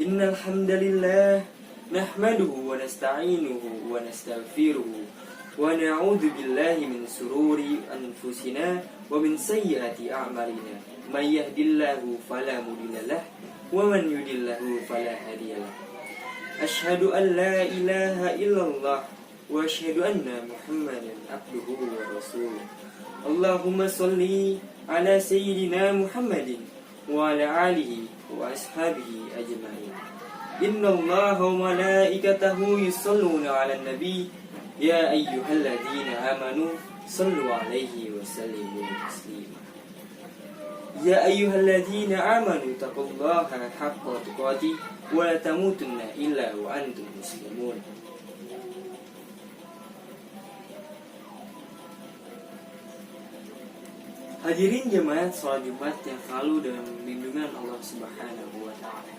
Innal hamdalillah nahmaduhu wa nasta'inuhu wa nastaghfiruhu wa na'udzu billahi min sururi anfusina wa min sayyiati a'malina. May yahdihillahu fala mudhillalah wa man yudhlilhu fala hadiyalah. Asyhadu an la ilaha illallah wa asyhadu anna Muhammadan abduhu wa rasuluh. Allahumma shalli ala sayyidina Muhammadin wa ala alihi wa ashabihi ajma'in. Innallaha wa malaikatahu yusholluna 'alan nabi ya ayyuhalladzina amanu shallu 'alaihi wa sallimu taslima. Ya ayyuhalladzina amanu taqullaha haqqa tuqatih wa la tamutunna illa wa antum muslimun. Hadirin jemaat salat Jumat yang selalu dalam lindungan Allah Subhanahu wa taala.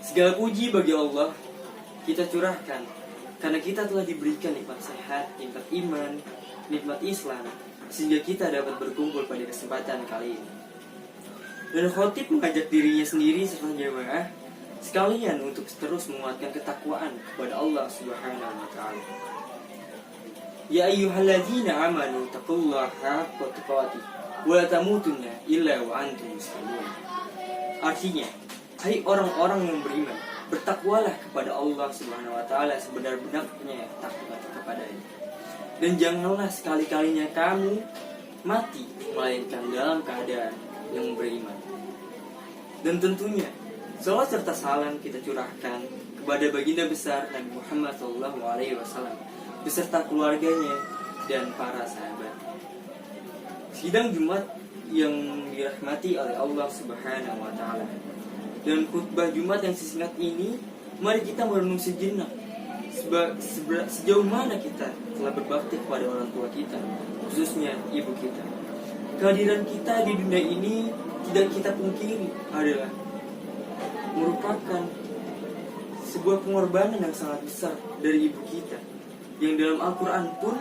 Segala puji bagi Allah kita curahkan karena kita telah diberikan nikmat sehat, nikmat iman, nikmat Islam, sehingga kita dapat berkumpul pada kesempatan kali ini. Dan khotib mengajak dirinya sendiri serta jemaah sekalian untuk terus menguatkan ketakwaan kepada Allah Subhanahu wa taala. Ya ayyuhalladzina amanu taqullaha haqqa tuqatih wa la tamutunna illa wa antum muslimun. Artinya, hai orang-orang yang beriman, bertakwalah kepada Allah Subhanahu wa taala sebenar-benarnya takwa kepadanya. Dan janganlah sekali-kalinya kamu mati melainkan dalam keadaan yang beriman. Dan tentunya salawat serta salam kita curahkan kepada baginda besar Nabi Muhammad SAW beserta keluarganya dan para sahabat. Sidang Jumat yang dirahmati oleh Allah Subhanahu wa taala. Dan khutbah Jumat yang sesingkat ini, mari kita merenung sejenak sejauh mana kita telah berbakti kepada orang tua kita, khususnya ibu kita. Kehadiran kita di dunia ini tidak kita pungkiri adalah merupakan sebuah pengorbanan yang sangat besar dari ibu kita, yang dalam Al-Quran pun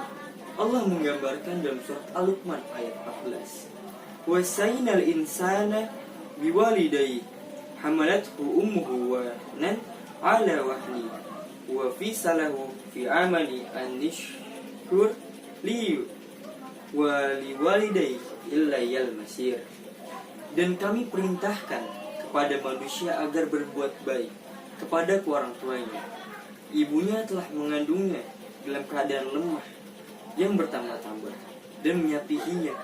Allah menggambarkan dalam surat Al-Luqman ayat 14. Wasainal insana biwalidayhi hamalathu ummuhu wahnan ala wahni wa fisalahu fi amali an nishkur li wa liwalidayhi illayal masir. Dan kami perintahkan kepada manusia agar berbuat baik kepada orang tuanya. Ibunya telah mengandungnya dalam keadaan lemah yang bertambah-tambah dan menyapihinya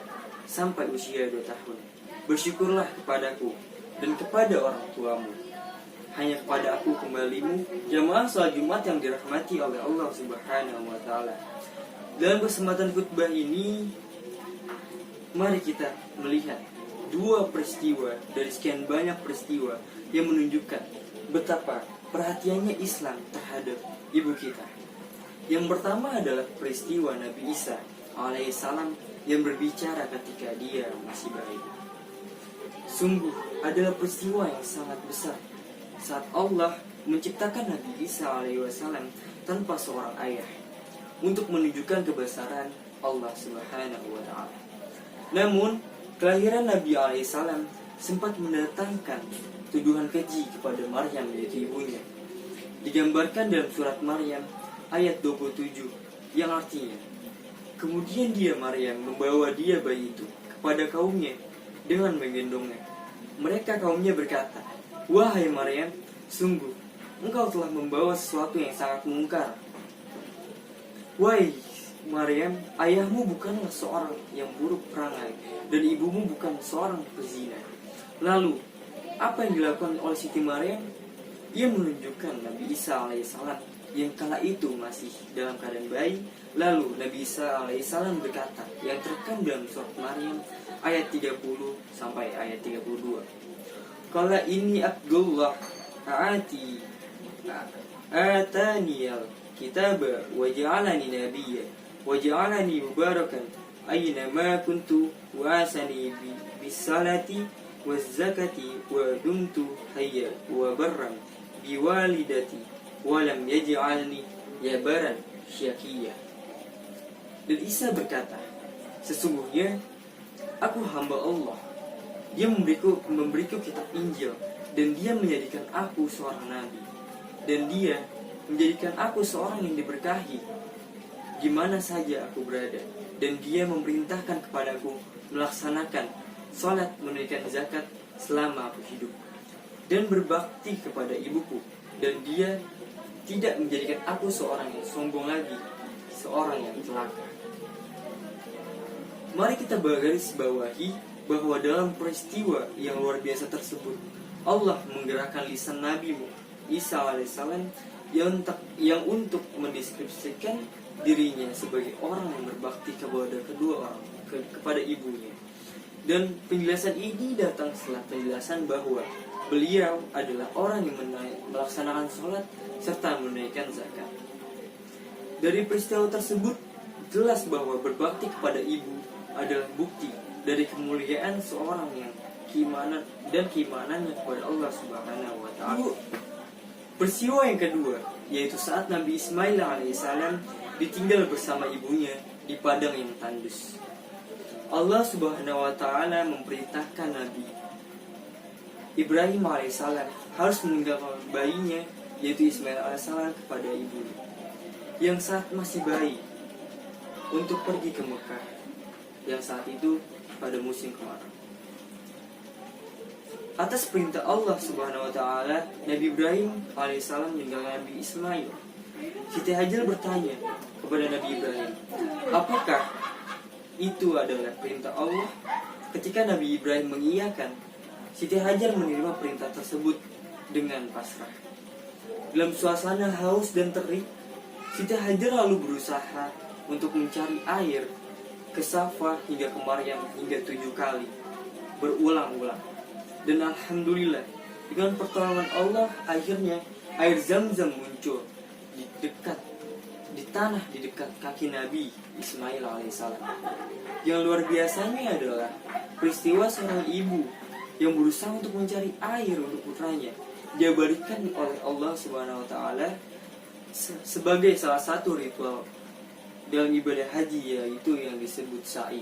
sampai usia 2 tahun. Bersyukurlah kepadaku dan kepada orang tuamu. Hanya kepada aku kembalimu, jamaah salat Jumat yang dirahmati oleh Allah Subhanahu wa taala. Dalam kesempatan khutbah ini, mari kita melihat 2 peristiwa dari sekian banyak peristiwa yang menunjukkan betapa perhatiannya Islam terhadap ibu kita. Yang pertama adalah peristiwa Nabi Isa alaihissalam yang berbicara ketika dia masih bayi. Sungguh adalah peristiwa yang sangat besar saat Allah menciptakan Nabi Isa alaihissalam tanpa seorang ayah untuk menunjukkan kebesaran Allah Subhanahu wa taala. Namun kelahiran Nabi alaihissalam sempat mendatangkan tuduhan keji kepada Maryam yaitu ibunya. Digambarkan dalam surat Maryam ayat 27 yang artinya, kemudian dia Maryam membawa dia bayi itu kepada kaumnya dengan menggendongnya. Mereka kaumnya berkata, wahai Maryam, sungguh engkau telah membawa sesuatu yang sangat mungkar. Wahai Maryam, ayahmu bukanlah seorang yang buruk perangai dan ibumu bukan seorang pezina. Lalu apa yang dilakukan oleh Siti Maryam? Ia menunjukkan Nabi Isa alaihissalam yang kala itu masih dalam keadaan bayi. Lalu Nabi Isa alaihissalam berkata yang terekam dalam surat Maryam ayat 30 sampai ayat 32. Qala inni Abdullah ataniyal kitaba wa ja'alani nabiyya wa ja'alani mubarakan aina ma kuntu wa asani bis salati waz zakati wa dumtu hayya wa barran biwalidati walam yaj'alni jabaran syaqiyya. Dan Isa berkata, sesungguhnya aku hamba Allah. Dia memberiku kitab Injil dan dia menjadikan aku seorang nabi, dan dia menjadikan aku seorang yang diberkahi di mana saja aku berada, dan dia memerintahkan kepadaku melaksanakan sholat, menunaikan zakat selama aku hidup, dan berbakti kepada ibuku, dan dia tidak menjadikan aku seorang yang sombong lagi, seorang yang celaka. Mari kita garis bawahi bahwa dalam peristiwa yang luar biasa tersebut, Allah menggerakkan lisan Nabi Isa alaihissalam yang untuk mendeskripsikan dirinya sebagai orang yang berbakti kepada kedua orang, kepada ibunya. Dan penjelasan ini datang setelah penjelasan bahwa beliau adalah orang yang melaksanakan sholat serta menunaikan zakat. Dari peristiwa tersebut jelas bahwa berbakti kepada ibu adalah bukti dari kemuliaan seorang yang keimanannya kepada Allah Subhanahu wa Ta'ala. Peristiwa yang kedua yaitu saat Nabi Ismail alaihissalam ditinggal bersama ibunya di padang yang tandus. Allah Subhanahu wa Ta'ala memerintahkan Nabi Ibrahim alaihissalam harus meninggalkan bayinya yaitu Ismail alaihissalam kepada ibunya yang saat masih bayi untuk pergi ke Mekah yang saat itu pada musim kemarau. Atas perintah Allah Subhanahu wa Ta'ala, Nabi Ibrahim alaihissalam meninggalkan Nabi Ismail. Siti Hajar bertanya kepada Nabi Ibrahim, apakah itu adalah perintah Allah? Ketika Nabi Ibrahim mengiyakan, Siti Hajar menerima perintah tersebut dengan pasrah. Dalam suasana haus dan terik, Siti Hajar lalu berusaha untuk mencari air ke Safa hingga ke Maryam hingga 7 kali berulang-ulang. Dan alhamdulillah dengan pertolongan Allah akhirnya air Zam-Zam muncul di tanah di dekat kaki Nabi Ismail alaihissalam. Yang luar biasanya adalah peristiwa seorang ibu yang berusaha untuk mencari air untuk putranya diabadikan oleh Allah Subhanahu wa Ta'ala sebagai salah satu ritual dalam ibadah haji, yaitu yang disebut sa'i.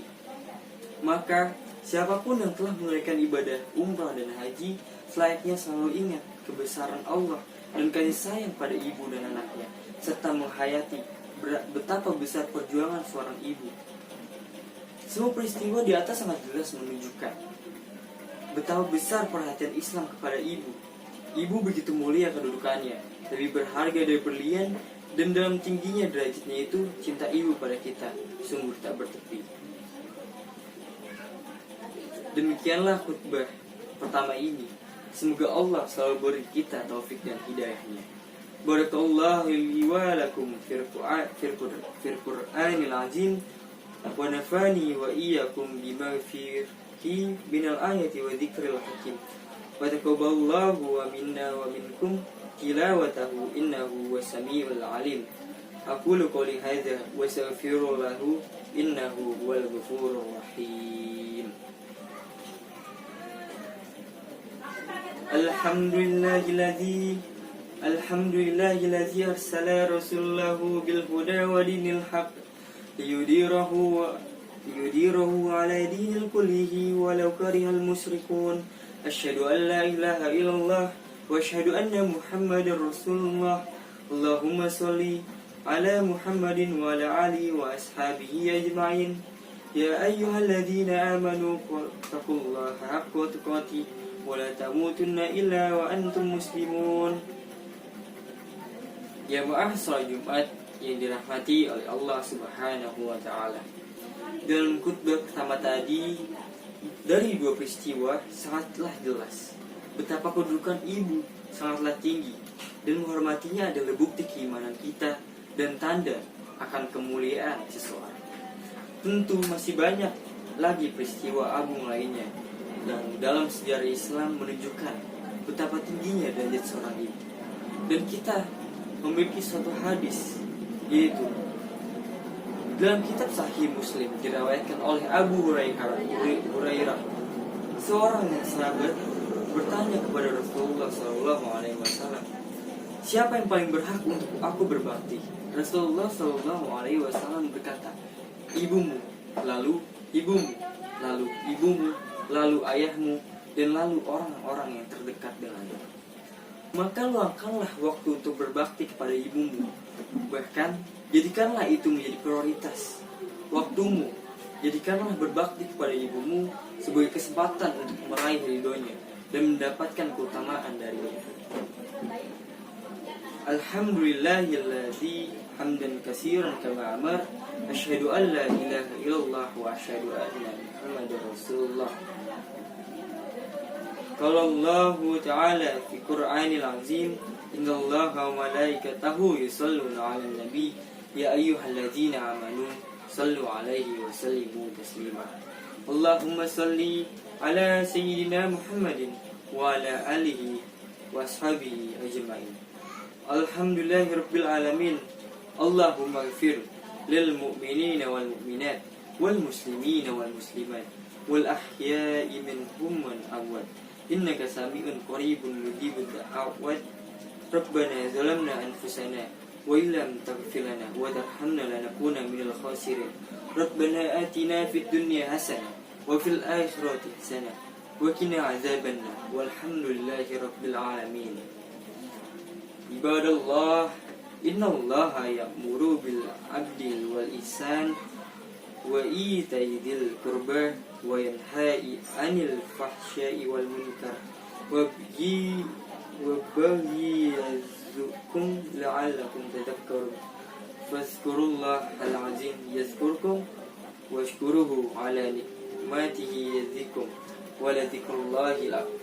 Maka siapapun yang telah menunaikan ibadah umrah dan haji selayaknya selalu ingat kebesaran Allah dan kasih sayang pada ibu dan anaknya, serta menghayati betapa besar perjuangan seorang ibu. Semua peristiwa di atas sangat jelas menunjukkan betapa besar perhatian Islam kepada ibu. Ibu begitu mulia kedudukannya, lebih berharga dari berlian, dan dalam tingginya derajatnya itu cinta ibu pada kita sungguh tak bertepi. Demikianlah khutbah pertama ini. Semoga Allah selalu beri kita taufik dan hidayahnya. Barakallahu li wa lakum fil Qur'anil azim wa nafani wa iyyakum bima fihi minal ayati wa dzikril hakim. Wa taqabbalallahu wa minna wa minkum tilawatahu innahu wasami'ul alim. Aqulu qouli hadza wa astaghfirullahu innahu huwal ghafurur rahim. Alhamdulillahilladzi arsala rasulahu bil huda wa dinil haqq liyudhirahu ala dinil kullihi walau karihal musyrikun. Asyhadu an la ilaha illallah wa asyhadu anna Muhammadar Rasulullah. Allahumma sholli ala Muhammadin wa ala alihi wa ashabihi ajma'in. Ya ayyuhalladzina amanu taqullaha haqqa tuqatih wa la tamutunna illa wa antum muslimun. Jamaah salat Jumat yang dirahmati oleh Allah Subhanahu wa Ta'ala. Dalam khutbah pertama tadi, dari dua peristiwa sangatlah jelas betapa kedudukan ibu sangatlah tinggi, dan menghormatinya adalah bukti keimanan kita dan tanda akan kemuliaan seseorang. Tentu masih banyak lagi peristiwa agung lainnya yang dalam sejarah Islam menunjukkan betapa tingginya derajat seorang ibu. Dan kita memiliki suatu hadis, yaitu dalam kitab Sahih Muslim diriwayatkan oleh Abu Hurairah, seorang sahabat bertanya kepada Rasulullah SAW, siapa yang paling berhak untuk aku berbakti? Rasulullah SAW berkata, ibumu, lalu ibumu, lalu ibumu, lalu ayahmu, dan lalu orang-orang yang terdekat dengannya. Maka luangkanlah waktu untuk berbakti kepada ibumu. Bahkan, jadikanlah itu menjadi prioritas waktumu. Jadikanlah berbakti kepada ibumu sebagai kesempatan untuk meraih ridhonya dan mendapatkan keutamaan darinya. Alhamdulillahilladzi hamdan katsiran kama amar. Asyhadu an la ilaha illallah wa asyhadu anna Muhammadar Rasulullah. Qala Allah Ta'ala fi Qur'anil Azim, innallaha wa malaikatahu yusholluna 'alan nabi ya ayyuhalladzina amanu sallu 'alaihi wa sallimu taslima. Allahumma salli ala sayyidina Muhammadin wa ala alihi wa ashabihi ajma'in. Alhamdulillahirabbil alamin. Allahumma ighfir lil mu'minina wal mu'minat wal muslimina wal muslimat wal ahya'i minhum wal amwat. Innaka sami'un qaribun mujibud da'awat. Rabbana zalamna anfusana wa illam taghfir lana wa tarhamna lanakuna minal khasirin. Rabbana atina fid dunya hasanah wa fil akhirati hasanah wa qina azabannar. Walhamdulillahi rabbil alamin. Ibadallah, innallaha ya'muru bil 'adli wal ihsan wa ita'i dzil qurba wa yanha'i 'anil fahsya'i wal munkar wa baghi yazukum la'allakum tadhakkarun. Fazkurillahal 'azim yazkurkum washkuruhu 'ala nikmatihi yazikum wa la dzikrullahil akbar.